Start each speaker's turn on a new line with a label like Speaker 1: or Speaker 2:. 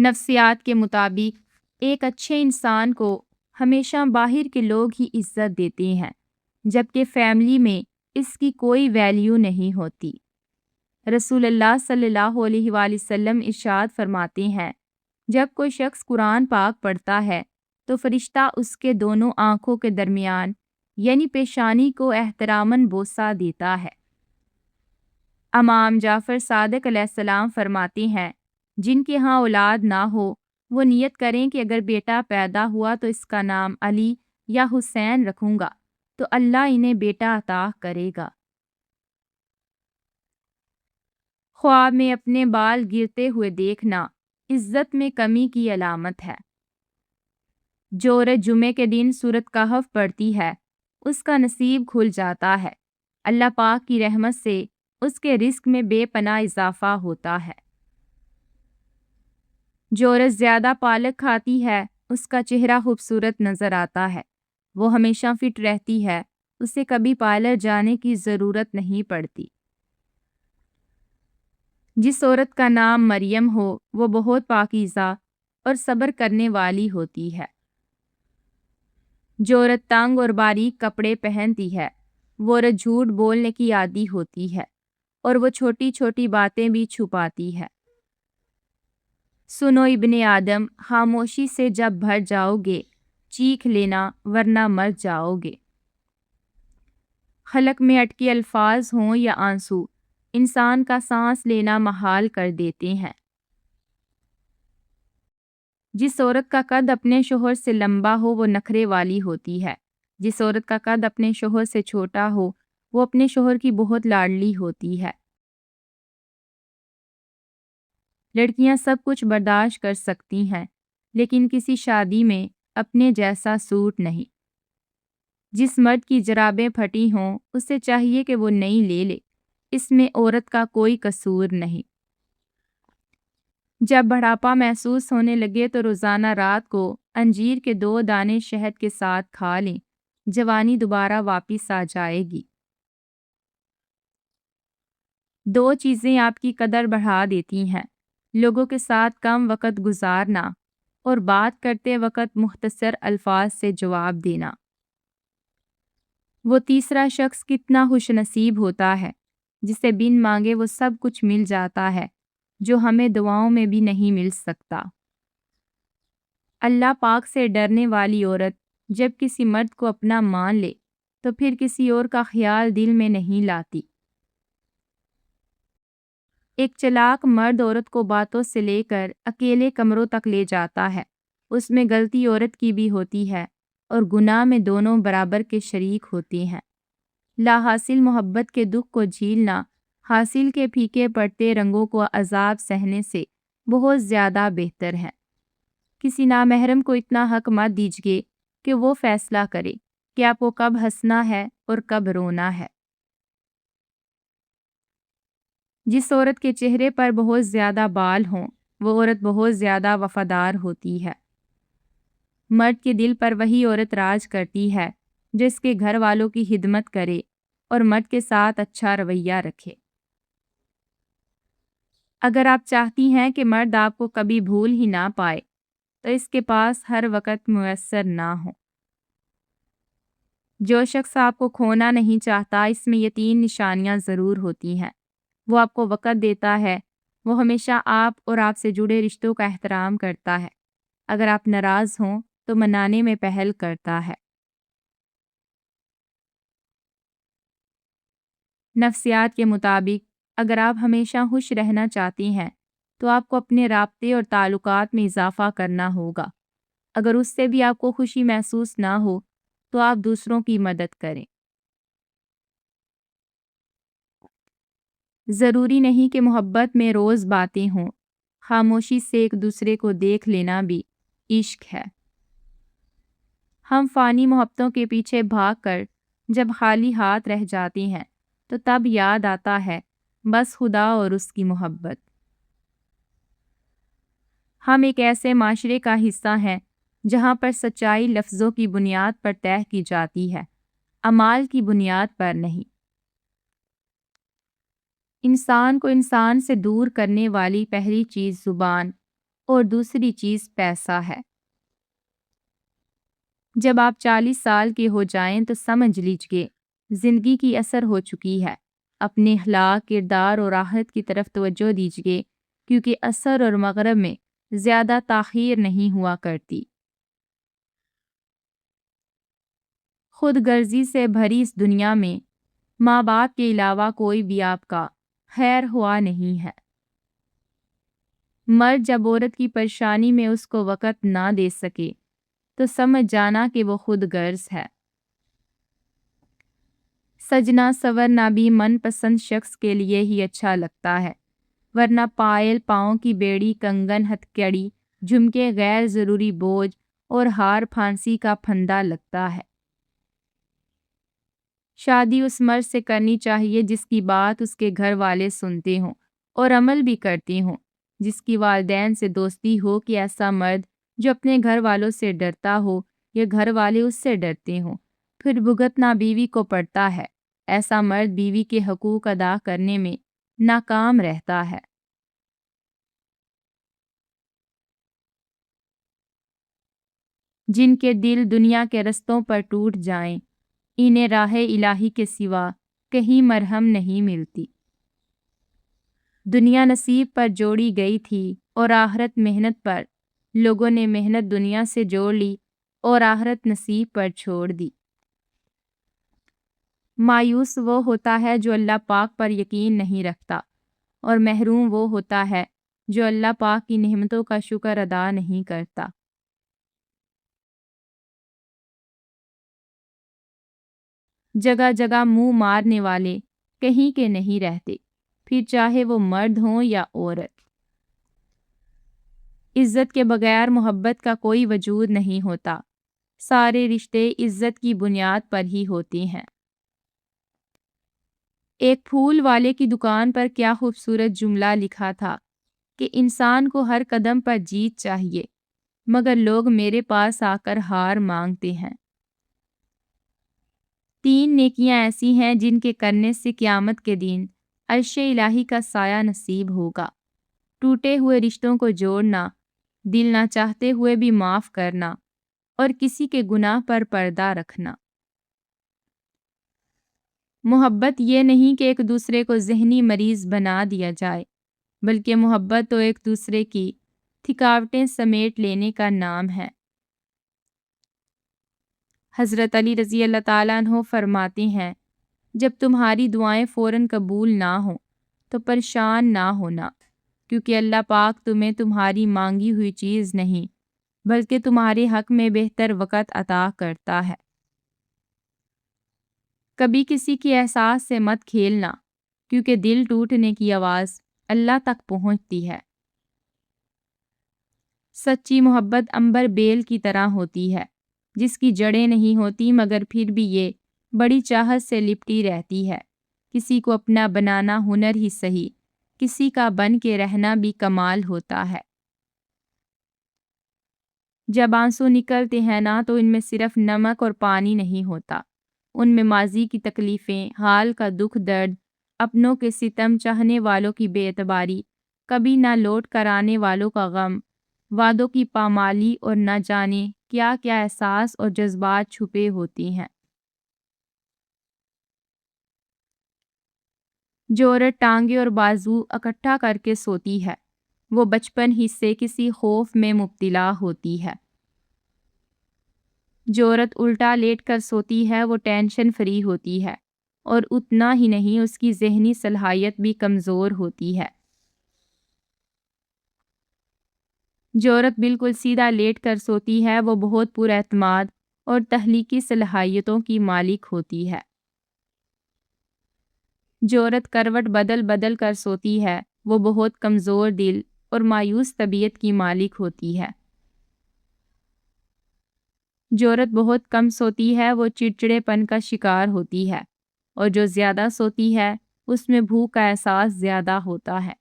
Speaker 1: نفسیات کے مطابق ایک اچھے انسان کو ہمیشہ باہر کے لوگ ہی عزت دیتے ہیں، جبکہ فیملی میں اس کی کوئی ویلیو نہیں ہوتی۔ رسول اللہ صلی اللہ علیہ وآلہ وسلم ارشاد فرماتے ہیں، جب کوئی شخص قرآن پاک پڑھتا ہے تو فرشتہ اس کے دونوں آنکھوں کے درمیان یعنی پیشانی کو احتراماً بوسہ دیتا ہے۔ امام جعفر صادق علیہ السلام فرماتے ہیں، جن کے ہاں اولاد نہ ہو وہ نیت کریں کہ اگر بیٹا پیدا ہوا تو اس کا نام علی یا حسین رکھوں گا تو اللہ انہیں بیٹا عطا کرے گا۔ خواب میں اپنے بال گرتے ہوئے دیکھنا عزت میں کمی کی علامت ہے۔ جو عورت جمعے کے دن سورۃ کہف پڑھتی ہے اس کا نصیب کھل جاتا ہے، اللہ پاک کی رحمت سے اس کے رزق میں بے پناہ اضافہ ہوتا ہے۔ جو عورت زیادہ پالک کھاتی ہے اس کا چہرہ خوبصورت نظر آتا ہے، وہ ہمیشہ فٹ رہتی ہے، اسے کبھی پارلر جانے کی ضرورت نہیں پڑتی۔ جس عورت کا نام مریم ہو وہ بہت پاکیزہ اور صبر کرنے والی ہوتی ہے۔ جو عورت تنگ اور باریک کپڑے پہنتی ہے وہ عورت جھوٹ بولنے کی عادی ہوتی ہے اور وہ چھوٹی چھوٹی باتیں بھی چھپاتی ہے۔ سنو ابن آدم، خاموشی سے جب بھر جاؤ گے چیخ لینا ورنہ مر جاؤ گے۔ حلق میں اٹکے الفاظ ہوں یا آنسو انسان کا سانس لینا محال کر دیتے ہیں۔ جس عورت کا قد اپنے شوہر سے لمبا ہو وہ نخرے والی ہوتی ہے، جس عورت کا قد اپنے شوہر سے چھوٹا ہو وہ اپنے شوہر کی بہت لاڈلی ہوتی ہے۔ لڑکیاں سب کچھ برداشت کر سکتی ہیں لیکن کسی شادی میں اپنے جیسا سوٹ نہیں۔ جس مرد کی جرابیں پھٹی ہوں اسے چاہیے کہ وہ نئی لے لے، اس میں عورت کا کوئی قصور نہیں۔ جب بڑھاپا محسوس ہونے لگے تو روزانہ رات کو انجیر کے 2 دانے شہد کے ساتھ کھا لیں، جوانی دوبارہ واپس آ جائے گی۔ 2 چیزیں آپ کی قدر بڑھا دیتی ہیں، لوگوں کے ساتھ کم وقت گزارنا اور بات کرتے وقت مختصر الفاظ سے جواب دینا۔ وہ تیسرا شخص کتنا خوش نصیب ہوتا ہے جسے بن مانگے وہ سب کچھ مل جاتا ہے جو ہمیں دعاؤں میں بھی نہیں مل سکتا۔ اللہ پاک سے ڈرنے والی عورت جب کسی مرد کو اپنا مان لے تو پھر کسی اور کا خیال دل میں نہیں لاتی۔ ایک چلاک مرد عورت کو باتوں سے لے کر اکیلے کمروں تک لے جاتا ہے، اس میں غلطی عورت کی بھی ہوتی ہے اور گناہ میں دونوں برابر کے شریک ہوتے ہیں۔ لا حاصل محبت کے دکھ کو جھیلنا حاصل کے پھیکے پڑتے رنگوں کو عذاب سہنے سے بہت زیادہ بہتر ہے۔ کسی نامحرم کو اتنا حق مت دیجیے کہ وہ فیصلہ کرے کہ آپ کو کب ہنسنا ہے اور کب رونا ہے۔ جس عورت کے چہرے پر بہت زیادہ بال ہوں وہ عورت بہت زیادہ وفادار ہوتی ہے۔ مرد کے دل پر وہی عورت راج کرتی ہے جو اس کے گھر والوں کی خدمت کرے اور مرد کے ساتھ اچھا رویہ رکھے۔ اگر آپ چاہتی ہیں کہ مرد آپ کو کبھی بھول ہی نہ پائے تو اس کے پاس ہر وقت میسر نہ ہو۔ جو شخص آپ کو کھونا نہیں چاہتا اس میں یہ 3 نشانیاں ضرور ہوتی ہیں۔ وہ آپ کو وقت دیتا ہے، وہ ہمیشہ آپ اور آپ سے جڑے رشتوں کا احترام کرتا ہے، اگر آپ ناراض ہوں تو منانے میں پہل کرتا ہے۔ نفسیات کے مطابق اگر آپ ہمیشہ خوش رہنا چاہتے ہیں تو آپ کو اپنے رابطے اور تعلقات میں اضافہ کرنا ہوگا۔ اگر اس سے بھی آپ کو خوشی محسوس نہ ہو تو آپ دوسروں کی مدد کریں۔ ضروری نہیں کہ محبت میں روز باتیں ہوں، خاموشی سے ایک دوسرے کو دیکھ لینا بھی عشق ہے۔ ہم فانی محبتوں کے پیچھے بھاگ کر جب خالی ہاتھ رہ جاتے ہیں تو تب یاد آتا ہے بس خدا اور اس کی محبت۔ ہم ایک ایسے معاشرے کا حصہ ہیں جہاں پر سچائی لفظوں کی بنیاد پر طے کی جاتی ہے، اعمال کی بنیاد پر نہیں۔ انسان کو انسان سے دور کرنے والی پہلی چیز زبان اور دوسری چیز پیسہ ہے۔ جب آپ 40 سال کے ہو جائیں تو سمجھ لیجئے زندگی کی اثر ہو چکی ہے۔ اپنے اخلاق، کردار اور راحت کی طرف توجہ دیجئے، کیونکہ اثر اور مغرب میں زیادہ تاخیر نہیں ہوا کرتی۔ خود غرضی سے بھری اس دنیا میں ماں باپ کے علاوہ کوئی بھی آپ کا خیر ہوا نہیں ہے۔ مرد جب عورت کی پریشانی میں اس کو وقت نہ دے سکے تو سمجھ جانا کہ وہ خود غرض ہے۔ سجنا سورنا بھی من پسند شخص کے لیے ہی اچھا لگتا ہے، ورنہ پائل، پاؤں کی بیڑی، کنگن، ہتھکڑی، جھمکے غیر ضروری بوجھ اور ہار پھانسی کا پھندا لگتا ہے۔ شادی اس مرد سے کرنی چاہیے جس کی بات اس کے گھر والے سنتے ہوں اور عمل بھی کرتے ہوں، جس کی والدین سے دوستی ہو، کہ ایسا مرد جو اپنے گھر والوں سے ڈرتا ہو یا گھر والے اس سے ڈرتے ہوں، پھر بھگتنا بیوی کو پڑتا ہے۔ ایسا مرد بیوی کے حقوق ادا کرنے میں ناکام رہتا ہے۔ جن کے دل دنیا کے رستوں پر ٹوٹ جائیں، انہیں راہ الہی کے سوا کہیں مرہم نہیں ملتی۔ دنیا نصیب پر جوڑی گئی تھی اور آخرت محنت پر، لوگوں نے محنت دنیا سے جوڑ لی اور آخرت نصیب پر چھوڑ دی۔ مایوس وہ ہوتا ہے جو اللہ پاک پر یقین نہیں رکھتا، اور محروم وہ ہوتا ہے جو اللہ پاک کی نعمتوں کا شکر ادا نہیں کرتا۔ جگہ جگہ منہ مارنے والے کہیں کے نہیں رہتے، پھر چاہے وہ مرد ہوں یا عورت۔ عزت کے بغیر محبت کا کوئی وجود نہیں ہوتا۔ سارے رشتے عزت کی بنیاد پر ہی ہوتے ہیں۔ ایک پھول والے کی دکان پر کیا خوبصورت جملہ لکھا تھا کہ انسان کو ہر قدم پر جیت چاہیے، مگر لوگ میرے پاس آ کر ہار مانگتے ہیں۔ 3 نیکیاں ایسی ہیں جن کے کرنے سے قیامت کے دن عرش الہی کا سایہ نصیب ہوگا۔ ٹوٹے ہوئے رشتوں کو جوڑنا، دل نہ چاہتے ہوئے بھی معاف کرنا، اور کسی کے گناہ پر پردہ رکھنا۔ محبت یہ نہیں کہ ایک دوسرے کو ذہنی مریض بنا دیا جائے، بلکہ محبت تو ایک دوسرے کی تھکاوٹیں سمیٹ لینے کا نام ہے۔ حضرت علی رضی اللہ تعالیٰ عنہ فرماتے ہیں، جب تمہاری دعائیں فوراً قبول نہ ہوں تو پریشان نہ ہونا، کیونکہ اللہ پاک تمہیں تمہاری مانگی ہوئی چیز نہیں بلکہ تمہارے حق میں بہتر وقت عطا کرتا ہے۔ کبھی کسی کے احساس سے مت کھیلنا، کیونکہ دل ٹوٹنے کی آواز اللہ تک پہنچتی ہے۔ سچی محبت عنبر بیل کی طرح ہوتی ہے، جس کی جڑیں نہیں ہوتی مگر پھر بھی یہ بڑی چاہت سے لپٹی رہتی ہے۔ کسی کو اپنا بنانا ہنر ہی سہی، کسی کا بن کے رہنا بھی کمال ہوتا ہے۔ جب آنسو نکلتے ہیں نا تو ان میں صرف نمک اور پانی نہیں ہوتا، ان میں ماضی کی تکلیفیں، حال کا دکھ درد، اپنوں کے ستم، چاہنے والوں کی بے اعتباری، کبھی نہ لوٹ کر آنے والوں کا غم، وعدوں کی پامالی اور نہ جانے کیا کیا احساس اور جذبات چھپے ہوتے ہیں۔ جو عورت ٹانگیں اور بازو اکٹھا کر کے سوتی ہے، وہ بچپن ہی سے کسی خوف میں مبتلا ہوتی ہے۔ جو عورت الٹا لیٹ کر سوتی ہے وہ ٹینشن فری ہوتی ہے، اور اتنا ہی نہیں اس کی ذہنی صلاحیت بھی کمزور ہوتی ہے۔ جو عورت بالکل سیدھا لیٹ کر سوتی ہے وہ بہت پر اعتماد اور تخلیقی صلاحیتوں کی مالک ہوتی ہے۔ جو عورت کروٹ بدل بدل کر سوتی ہے وہ بہت کمزور دل اور مایوس طبیعت کی مالک ہوتی ہے۔ جو عورت بہت کم سوتی ہے وہ چڑچڑے پن کا شکار ہوتی ہے، اور جو زیادہ سوتی ہے اس میں بھوک کا احساس زیادہ ہوتا ہے۔